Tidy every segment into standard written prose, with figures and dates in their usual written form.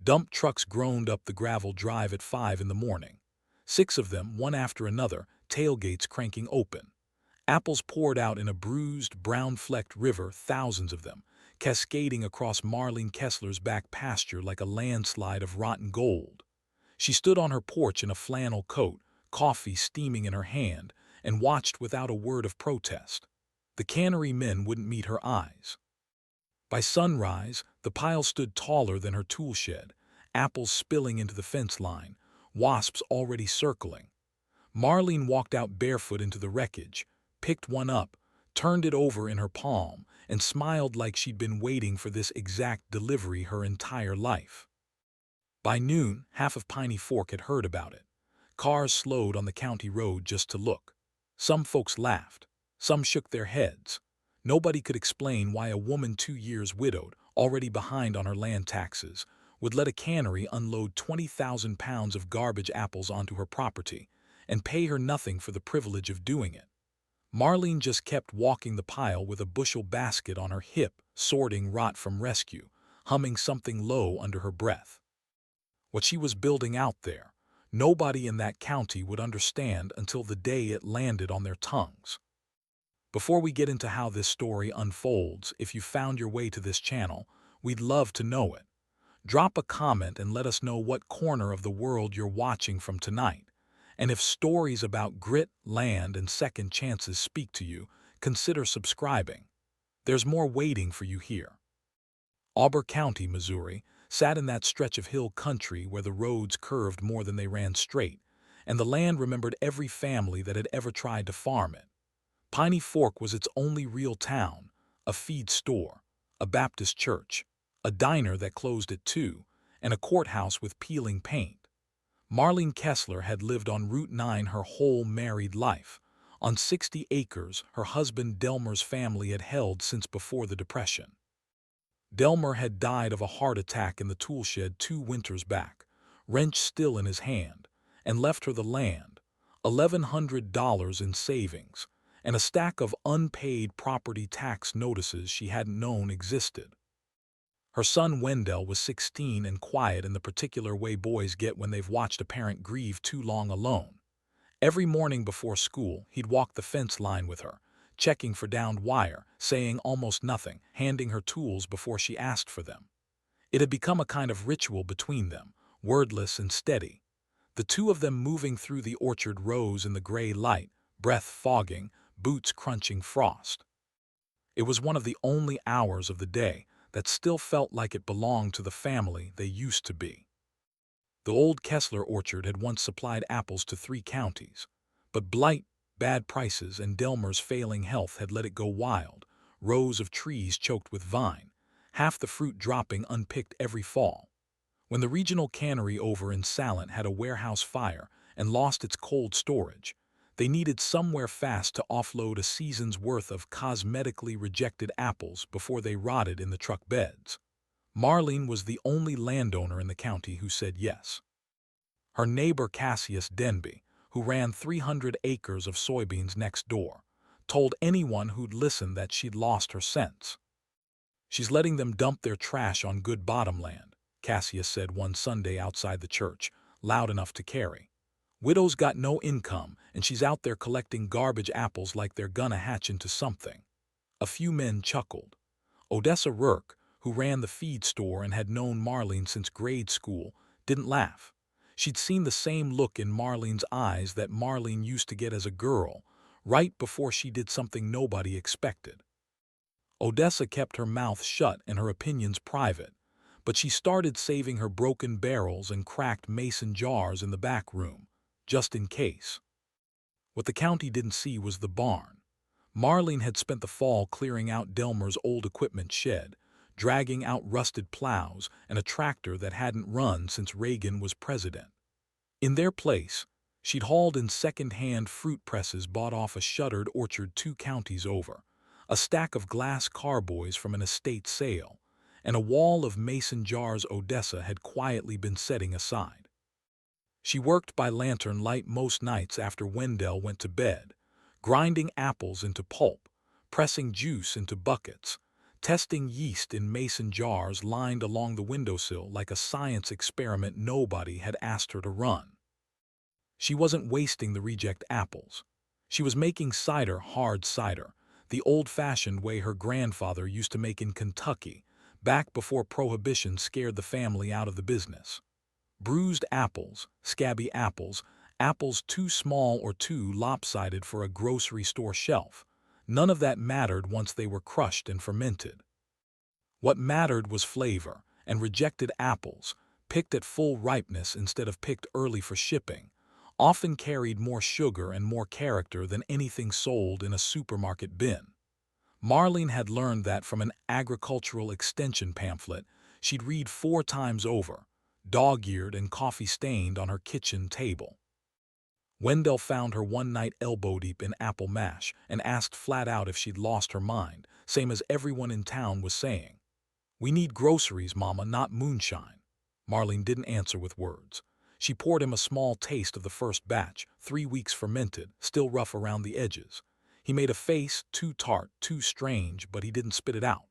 Dump trucks groaned up the gravel drive at 5 in the morning. 6 of them, one after another, tailgates cranking open. Apples poured out in a bruised, brown-flecked river, thousands of them, cascading across Marlene Kestler's back pasture like a landslide of rotten gold. She stood on her porch in a flannel coat, coffee steaming in her hand, and watched without a word of protest. The cannery men wouldn't meet her eyes. By sunrise, the pile stood taller than her tool shed, apples spilling into the fence line, wasps already circling. Marlene walked out barefoot into the wreckage, picked one up, turned it over in her palm, and smiled like she'd been waiting for this exact delivery her entire life. By noon, half of Piney Fork had heard about it. Cars slowed on the county road just to look. Some folks laughed. Some shook their heads. Nobody could explain why a woman 2 years widowed, already behind on her land taxes, would let a cannery unload 20,000 pounds of garbage apples onto her property and pay her nothing for the privilege of doing it. Marlene just kept walking the pile with a bushel basket on her hip, sorting rot from rescue, humming something low under her breath. What she was building out there, nobody in that county would understand until the day it landed on their tongues. Before we get into how this story unfolds, if you found your way to this channel, we'd love to know it. Drop a comment and let us know what corner of the world you're watching from tonight. And if stories about grit, land, and second chances speak to you, consider subscribing. There's more waiting for you here. Auber County, Missouri, sat in that stretch of hill country where the roads curved more than they ran straight, and the land remembered every family that had ever tried to farm it. Piney Fork was its only real town, a feed store, a Baptist church, a diner that closed at 2, and a courthouse with peeling paint. Marlene Kestler had lived on Route 9 her whole married life, on 60 acres her husband Delmer's family had held since before the Depression. Delmer had died of a heart attack in the tool shed 2 winters back, wrench still in his hand, and left her the land, $1,100 in savings, and a stack of unpaid property tax notices she hadn't known existed. Her son Wendell was 16 and quiet in the particular way boys get when they've watched a parent grieve too long alone. Every morning before school, he'd walk the fence line with her, checking for downed wire, saying almost nothing, handing her tools before she asked for them. It had become a kind of ritual between them, wordless and steady. The two of them moving through the orchard rows in the gray light, breath fogging, boots crunching frost. It was one of the only hours of the day that still felt like it belonged to the family they used to be. The old Kestler orchard had once supplied apples to 3 counties, but blight, bad prices, and Delmer's failing health had let it go wild, rows of trees choked with vine, half the fruit dropping unpicked every fall. When the regional cannery over in Salent had a warehouse fire and lost its cold storage, they needed somewhere fast to offload a season's worth of cosmetically rejected apples before they rotted in the truck beds. Marlene was the only landowner in the county who said yes. Her neighbor Cassius Denby, who ran 300 acres of soybeans next door, told anyone who'd listen that she'd lost her sense. "She's letting them dump their trash on good bottomland," Cassius said one Sunday outside the church, loud enough to carry. "Widow's got no income, and she's out there collecting garbage apples like they're gonna hatch into something." A few men chuckled. Odessa Rourke, who ran the feed store and had known Marlene since grade school, didn't laugh. She'd seen the same look in Marlene's eyes that Marlene used to get as a girl, right before she did something nobody expected. Odessa kept her mouth shut and her opinions private, but she started saving her broken barrels and cracked mason jars in the back room, just in case. What the county didn't see was the barn. Marlene had spent the fall clearing out Delmer's old equipment shed, dragging out rusted plows and a tractor that hadn't run since Reagan was president. In their place, she'd hauled in second-hand fruit presses bought off a shuttered orchard 2 counties over, a stack of glass carboys from an estate sale, and a wall of mason jars Odessa had quietly been setting aside. She worked by lantern light most nights after Wendell went to bed, grinding apples into pulp, pressing juice into buckets, testing yeast in mason jars lined along the windowsill like a science experiment nobody had asked her to run. She wasn't wasting the reject apples. She was making cider, hard cider, the old-fashioned way her grandfather used to make in Kentucky, back before Prohibition scared the family out of the business. Bruised apples, scabby apples, apples too small or too lopsided for a grocery store shelf. None of that mattered once they were crushed and fermented. What mattered was flavor, and rejected apples, picked at full ripeness instead of picked early for shipping, often carried more sugar and more character than anything sold in a supermarket bin. Marlene had learned that from an agricultural extension pamphlet she'd read 4 times over, dog-eared and coffee-stained on her kitchen table. Wendell found her one night elbow-deep in apple mash and asked flat out if she'd lost her mind, same as everyone in town was saying. "We need groceries, Mama, not moonshine." Marlene didn't answer with words. She poured him a small taste of the first batch, 3 weeks fermented, still rough around the edges. He made a face, too tart, too strange, but he didn't spit it out.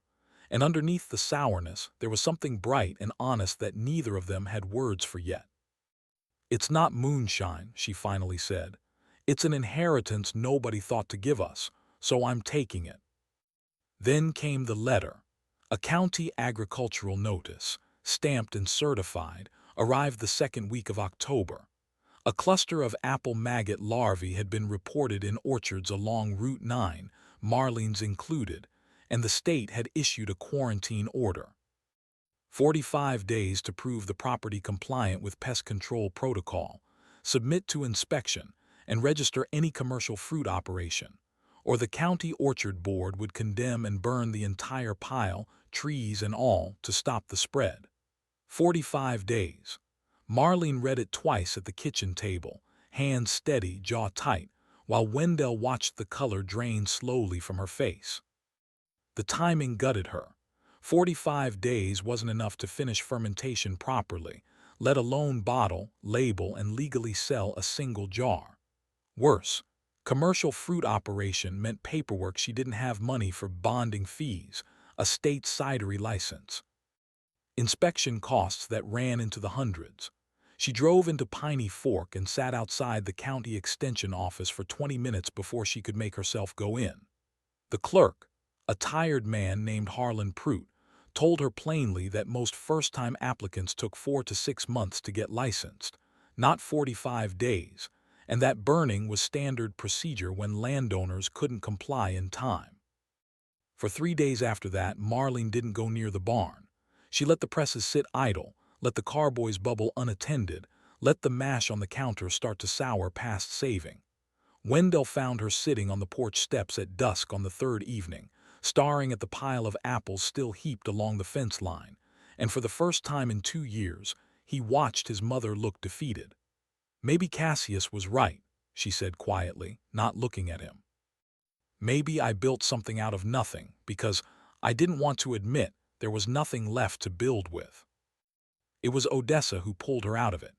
And underneath the sourness, there was something bright and honest that neither of them had words for yet. "It's not moonshine," she finally said. "It's an inheritance nobody thought to give us, so I'm taking it." Then came the letter. A county agricultural notice, stamped and certified, arrived the second week of October. A cluster of apple maggot larvae had been reported in orchards along Route 9, Marlene's included, and the state had issued a quarantine order. 45 days to prove the property compliant with pest control protocol, submit to inspection, and register any commercial fruit operation, or the county orchard board would condemn and burn the entire pile, trees and all, to stop the spread. 45 days. Marlene read it twice at the kitchen table, hands steady, jaw tight, while Wendell watched the color drain slowly from her face. The timing gutted her. 45 days wasn't enough to finish fermentation properly, let alone bottle, label, and legally sell a single jar. Worse, commercial fruit operation meant paperwork she didn't have money for, bonding fees, a state cidery license, inspection costs that ran into the hundreds. She drove into Piney Fork and sat outside the county extension office for 20 minutes before she could make herself go in. The clerk, a tired man named Harlan Prout, told her plainly that most first-time applicants took 4 to 6 months to get licensed, not 45 days, and that burning was standard procedure when landowners couldn't comply in time. For 3 days after that, Marlene didn't go near the barn. She let the presses sit idle, let the carboys bubble unattended, let the mash on the counter start to sour past saving. Wendell found her sitting on the porch steps at dusk on the 3rd evening, staring at the pile of apples still heaped along the fence line, and for the first time in 2 years, he watched his mother look defeated. "Maybe Cassius was right," she said quietly, not looking at him. "Maybe I built something out of nothing because I didn't want to admit there was nothing left to build with." It was Odessa who pulled her out of it.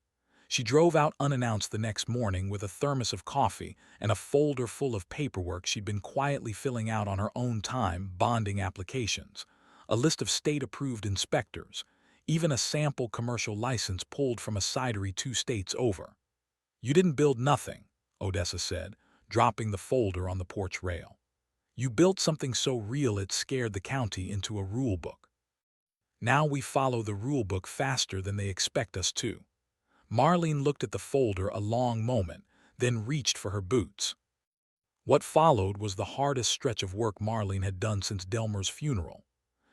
She drove out unannounced the next morning with a thermos of coffee and a folder full of paperwork she'd been quietly filling out on her own time, bonding applications, a list of state-approved inspectors, even a sample commercial license pulled from a cidery 2 states over. "You didn't build nothing," Odessa said, dropping the folder on the porch rail. "You built something so real it scared the county into a rule book. Now we follow the rule book faster than they expect us to." Marlene looked at the folder a long moment, then reached for her boots. What followed was the hardest stretch of work Marlene had done since Delmer's funeral.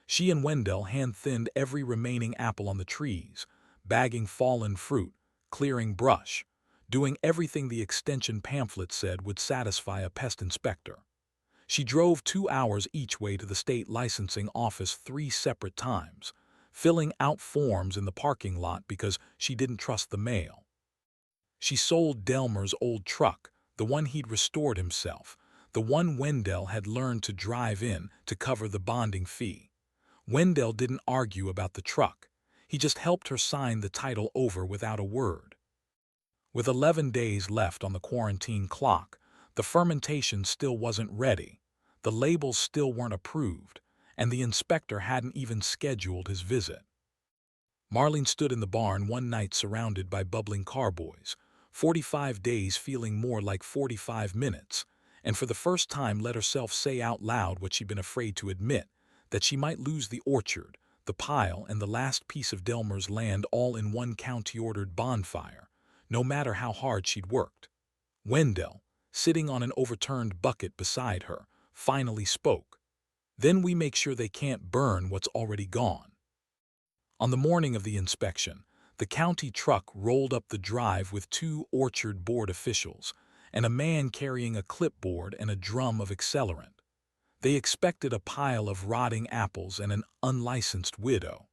She and Wendell hand-thinned every remaining apple on the trees, bagging fallen fruit, clearing brush, doing everything the extension pamphlet said would satisfy a pest inspector. She drove 2 hours each way to the state licensing office 3 separate times, filling out forms in the parking lot because she didn't trust the mail. She sold Delmer's old truck, the one he'd restored himself, the one Wendell had learned to drive in to cover the bonding fee. Wendell didn't argue about the truck. He just helped her sign the title over without a word. With 11 days left on the quarantine clock, the fermentation still wasn't ready, the labels still weren't approved, and the inspector hadn't even scheduled his visit. Marlene stood in the barn one night surrounded by bubbling carboys, 45 days feeling more like 45 minutes, and for the first time let herself say out loud what she'd been afraid to admit, that she might lose the orchard, the pile, and the last piece of Delmer's land all in one county-ordered bonfire, no matter how hard she'd worked. Wendell, sitting on an overturned bucket beside her, finally spoke. "Then we make sure they can't burn what's already gone." On the morning of the inspection, the county truck rolled up the drive with 2 orchard board officials and a man carrying a clipboard and a drum of accelerant. They expected a pile of rotting apples and an unlicensed widow.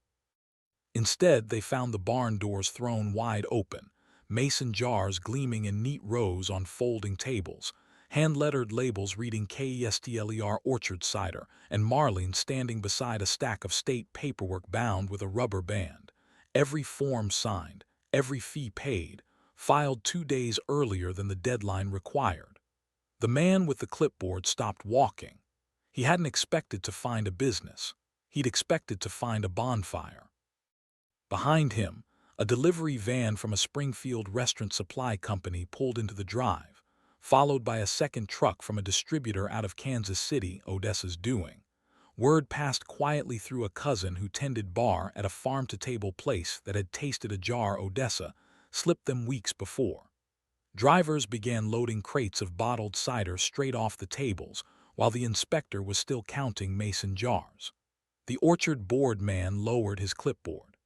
Instead, they found the barn doors thrown wide open, mason jars gleaming in neat rows on folding tables, hand-lettered labels reading Kestler Orchard Cider, and Marlene standing beside a stack of state paperwork bound with a rubber band. Every form signed, every fee paid, filed 2 days earlier than the deadline required. The man with the clipboard stopped walking. He hadn't expected to find a business. He'd expected to find a bonfire. Behind him, a delivery van from a Springfield restaurant supply company pulled into the drive, followed by a second truck from a distributor out of Kansas City, Odessa's doing. Word passed quietly through a cousin who tended bar at a farm-to-table place that had tasted a jar Odessa slipped them weeks before. Drivers began loading crates of bottled cider straight off the tables while the inspector was still counting mason jars. The orchard board man lowered his clipboard.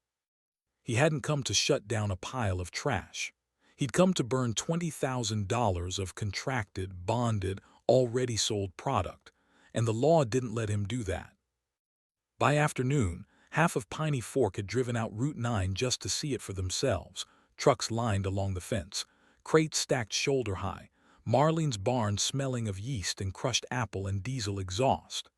He hadn't come to shut down a pile of trash. He'd come to burn $20,000 of contracted, bonded, already sold product, and the law didn't let him do that. By afternoon, half of Piney Fork had driven out Route 9 just to see it for themselves, trucks lined along the fence, crates stacked shoulder-high, Marlene's barn smelling of yeast and crushed apple and diesel exhaust.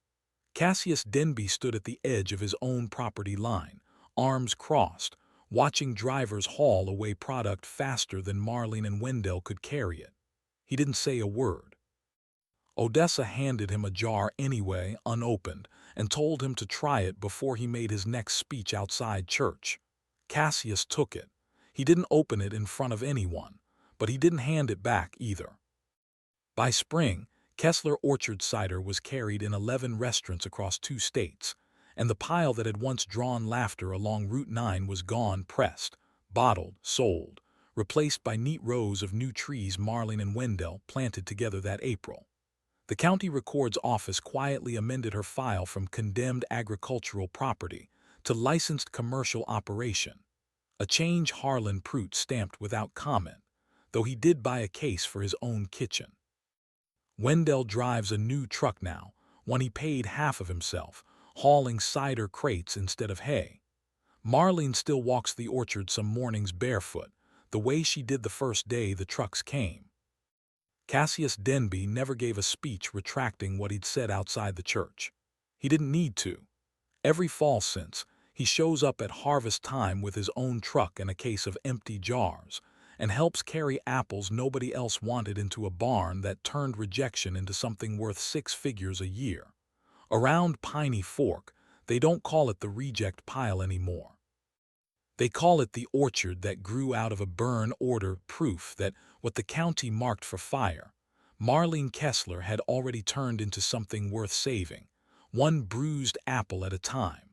Cassius Denby stood at the edge of his own property line, arms crossed, watching drivers haul away product faster than Marlene and Wendell could carry it. He didn't say a word. Odessa handed him a jar anyway, unopened, and told him to try it before he made his next speech outside church. Cassius took it. He didn't open it in front of anyone, but he didn't hand it back either. By spring, Kestler Orchard Cider was carried in 11 restaurants across 2 states, and the pile that had once drawn laughter along Route 9 was gone, pressed, bottled, sold, replaced by neat rows of new trees Marlene and Wendell planted together that April. The county record's office quietly amended her file from condemned agricultural property to licensed commercial operation, a change Harlan Prout stamped without comment, though he did buy a case for his own kitchen. Wendell drives a new truck now, one he paid half of himself, hauling cider crates instead of hay. Marlene still walks the orchard some mornings barefoot, the way she did the first day the trucks came. Cassius Denby never gave a speech retracting what he'd said outside the church. He didn't need to. Every fall since, he shows up at harvest time with his own truck and a case of empty jars, and helps carry apples nobody else wanted into a barn that turned rejection into something worth 6 figures a year. Around Piney Fork, they don't call it the reject pile anymore. They call it the orchard that grew out of a burn order, proof that what the county marked for fire, Marlene Kestler had already turned into something worth saving, one bruised apple at a time.